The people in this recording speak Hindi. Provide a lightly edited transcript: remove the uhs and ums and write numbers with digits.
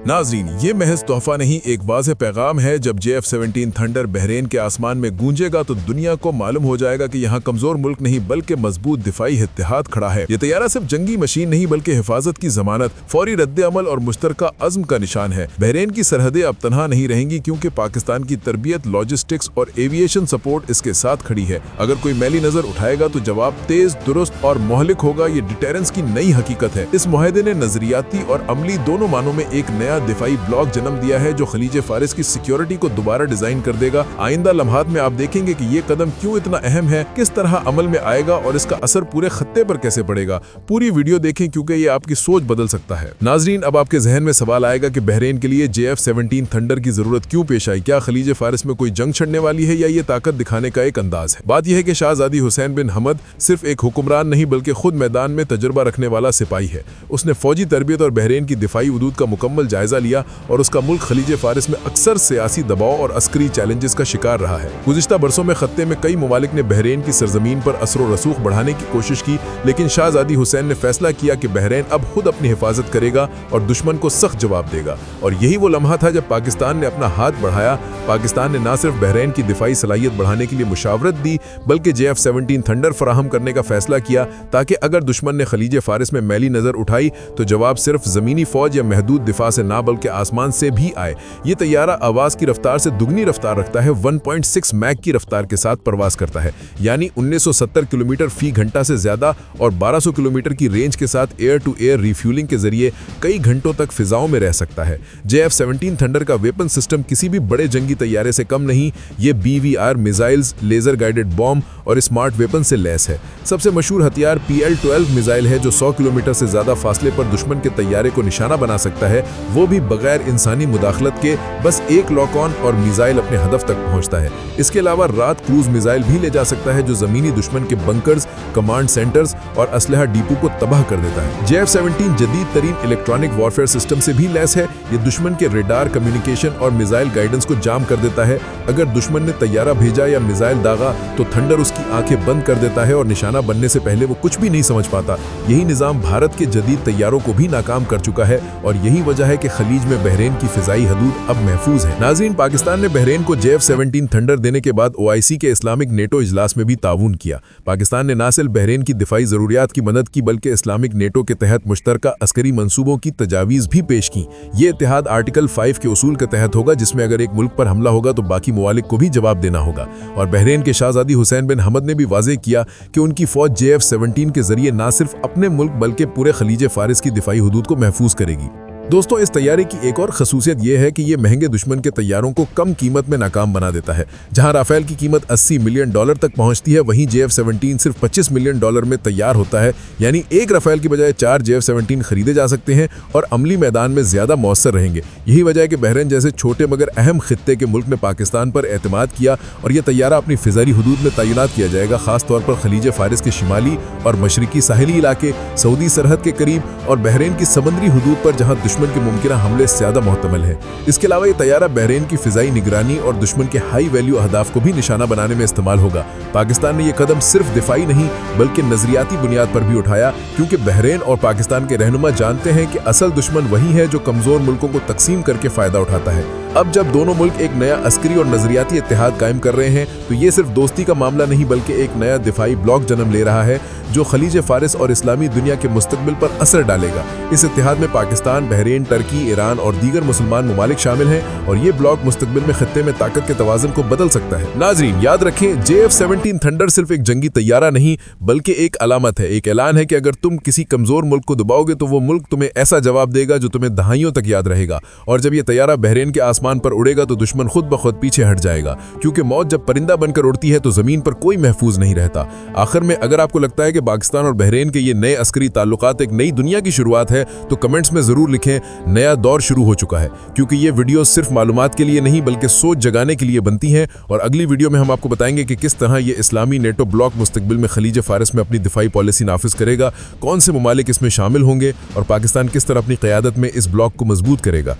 नाजरीन, ये महज तोहफा नहीं, एक वाज़ेह पैगाम है। जब JF-17 थंडर बहरेन के आसमान में गूंजेगा तो दुनिया को मालूम हो जाएगा कि यहाँ कमजोर मुल्क नहीं बल्कि मजबूत दिफाई इत्तेहाद खड़ा है। ये तैयारा सिर्फ जंगी मशीन नहीं बल्कि हिफाजत की जमानत, फौरी रद्द अमल और मुश्तरका अज़्म का निशान है। बहरेन की सरहदें अब तनहा नहीं रहेंगी क्योंकि पाकिस्तान की तरबियत, लॉजिस्टिक्स और एविएशन सपोर्ट इसके साथ खड़ी है। अगर कोई मैली नजर उठाएगा तो जवाब तेज, दुरुस्त और मोहलिक होगा। ये डिटेरेंस की नई हकीकत है। इस मुआहदे ने नजरियाती और अमली दोनों मानों में एक नया दिफाई ब्लॉक जन्म दिया है जो खलीज फारिस की सिक्योरिटी को दोबारा डिजाइन कर देगा। आइंदा लम्हात में आप देखेंगे कि ये कदम क्यों इतना अहम है, किस तरह अमल में आएगा और इसका असर पूरे खत्ते पर कैसे पड़ेगा। पूरी वीडियो देखें क्योंकि ये आपकी सोच बदल सकता है। नाजरीन, अब आपके जहन में सवाल आएगा कि बहरेन के लिए JF-17 थंडर की जरूरत क्यों पेश आई। क्या खलीज फारिस में कोई जंग छड़ने वाली है या ये ताकत दिखाने का एक अंदाज है। बात यह है कि शहजादी हुसैन बिन हमद सिर्फ एक हुक्मरान नहीं बल्कि खुद मैदान में तजुर्बा रखने वाला सिपाही है। उसने फौजी तरबियत और बहरेन की दिफाई हदूद का मुकम्मल जायजा लिया और उसका मुल्क खलीज फारिस में अक्सर सियासी दबाव और अस्करी चैलेंजेस का शिकार रहा है। गुज़िश्ता बरसों में खत्ते में कई ममालिक ने बहरेन की सरजमीन पर असर व रसूख बढ़ाने की कोशिश की, लेकिन शहजादी हुसैन ने फैसला किया कि बहरेन अब खुद अपनी हिफाजत करेगा और दुश्मन को सख्त जवाब देगा। और यही वो लम्हा था जब पाकिस्तान ने अपना हाथ बढ़ाया। पाकिस्तान ने न सिर्फ बहरेन की दिफाई सलाहियत बढ़ाने के लिए मुशावरत दी बल्कि JF-17 थंडर फराहम करने का फैसला किया ताकि अगर दुश्मन ने खलीज फारिस में मैली नजर उठाई तो जवाब सिर्फ जमीनी फौज या महदूद दिफा से ना बल्कि आसमान से भी आए। ये तैयारा आवाज की रफ्तार से दुगनी रफ्तार रखता है। 1.6 मैक की रफ्तार के साथ परवाज करता है, यानी 1970 किलोमीटर फी घंटा से ज्यादा, और 1200 किलोमीटर की रेंज के साथ एयर टू एयर रिफ्यूलिंग के जरिए कई घंटों तक फिजाओं में रह सकता है। JF-17 थंडर का वेपन सिस्टम किसी भी बड़े जंगी तैयारे से कम नहीं। ये BVR missiles, laser guided bomb और स्मार्ट वेपन से लैस है। सबसे मशहूर हथियार PL-12 मिसाइल है जो 100 किलोमीटर से ज्यादा फासले पर दुश्मन के तैयारे को निशाना बना सकता है, वो भी बगैर इंसानी मुदाखलत के। बस एक लॉक ऑन और मिसाइल अपने हदफ तक पहुंचता है। इसके अलावा रात क्रूज मिसाइल भी ले जा सकता है जो जमीनी दुश्मन के बंकर्स, कमांड सेंटर्स और असलहा डिपो को तबाह कर देता है। JF-17 जदीद तरीन इलेक्ट्रॉनिक वॉरफेयर सिस्टम से भी लैस है। ये दुश्मन के रेडार, कम्युनिकेशन और मिसाइल गाइडेंस को जाम कर देता है। अगर दुश्मन ने तैयारा भेजा या मिसाइल दागा तो थंडर उसकी आंखें बंद कर देता है और निशाना बनने से पहले वो कुछ भी नहीं समझ पाता। यही निजाम भारत के जदीद तैयारों को भी नाकाम कर चुका है और यही वजह है कि खलीज में बहरेन की फिजाई हदूद अब महफूज है। नाज़रीन, पाकिस्तान ने बहरेन को JF-17 थंडर देने के बाद OIC के इस्लामिक नेटो इजलास में भी ताउन किया। पाकिस्तान ने न सिर्फ बहरेन की दिफाई जरूरियात की मदद की बल्कि इस्लामिक नेटो के तहत मुश्तरका अस्करी मंसूबों की तजावीज़ भी पेश की। ये इत्तेहाद आर्टिकल 5 के उसूल के तहत होगा जिसमें अगर एक मुल्क पर हमला होगा तो बाकी ममालिक को भी जवाब देना होगा। और बहरेन के शहजादी हुसैन बिन हमद ने भी वाज़ेह किया कि उनकी फौज JF-17 के जरिए न सिर्फ अपने मुल्क बल्कि पूरे खलीज फारिस की दिफाई हदूद को महफूज करेगी। दोस्तों, इस तैयारी की एक और खसूसियत यह है कि यह महंगे दुश्मन के तैयारों को कम कीमत में नाकाम बना देता है। जहां राफेल की कीमत $80 मिलियन तक पहुंचती है, वहीं JF-17 सिर्फ $25 मिलियन में तैयार होता है। यानी एक राफेल की बजाय 4 JF-17 खरीदे जा सकते हैं और अमली मैदान में ज्यादा मौसर रहेंगे। यही वजह है कि बहरेन जैसे छोटे मगर अहम खित्ते के मुल्क ने पाकिस्तान पर एतमाद किया और यह तैयारा अपनी फिजाई हदूद में तैनात किया जाएगा, खासतौर पर खलीज फारिस के शिमाली और मशरकी साहिली इलाके, सऊदी सरहद के करीब और बहरेन की समंदरी हदूद पर जहां दुश्मन के मुमकिन हमले ज्यादा मुहतमल है। इसके अलावा ये तैयारा बहरेन की फिजाई निगरानी और दुश्मन के हाई वैल्यू अहदाफ को भी निशाना बनाने में इस्तेमाल होगा। पाकिस्तान ने यह कदम सिर्फ दिफाई नहीं बल्कि नजरियाती बुनियाद पर भी उठाया क्योंकि बहरेन और पाकिस्तान के रहनुमा जानते हैं कि असल दुश्मन वही है जो कमजोर मुल्कों को तकसीम करके फायदा उठाता है। अब जब दोनों मुल्क एक नया अस्करी और नजरियाती इत्तेहाद कायम कर रहे हैं तो ये सिर्फ दोस्ती का मामला नहीं बल्कि एक नया दिफाई ब्लॉक जन्म ले रहा है जो खलीज फारिस और इस्लामी दुनिया के मुस्तकबिल पर असर डालेगा। इस इत्तेहाद में पाकिस्तान, बहरेन, टर्की, ईरान और दीगर मुसलमान ममालिक शामिल हैं और ये ब्लॉक मुस्तकबिल में खत्ते में ताकत के तवाज़ुन को बदल सकता है। नाजरीन, याद रखें, JF-17 थंडर सिर्फ एक जंगी तैयारा नहीं बल्कि एक अलामत है, एक ऐलान है कि अगर तुम किसी कमजोर मुल्क को दबाओगे तो वो मुल्क तुम्हें ऐसा जवाब देगा जो तुम्हें दहाइयों तक याद रहेगा। और जब यह तैयारा बहरेन के आसमान पर उड़ेगा तो दुश्मन खुद ब खुद पीछे हट जाएगा क्योंकि मौत जब परिंदा बनकर उड़ती है तो जमीन पर कोई महफूज नहीं रहता। आखिर में अगर आपको लगता है कि पाकिस्तान और बहरेन के ये नए अस्करी ताल्लुकात एक नई दुनिया की शुरुआत है तो कमेंट्स में जरूर लिखें, नया दौर शुरू हो चुका है। क्योंकि ये वीडियो सिर्फ मालूमात के लिए नहीं बल्कि सोच जगाने के लिए बनती हैं। और अगली वीडियो में हम आपको बताएंगे कि किस तरह ये इस्लामी नेटो ब्लॉक मुस्तकबिल में खलीज फारिस में अपनी दिफाई पॉलिसी नाफिज करेगा, कौन से ममालिक इसमें शामिल होंगे और पाकिस्तान किस तरह अपनी क़यादत में इस ब्लॉक को मजबूत करेगा।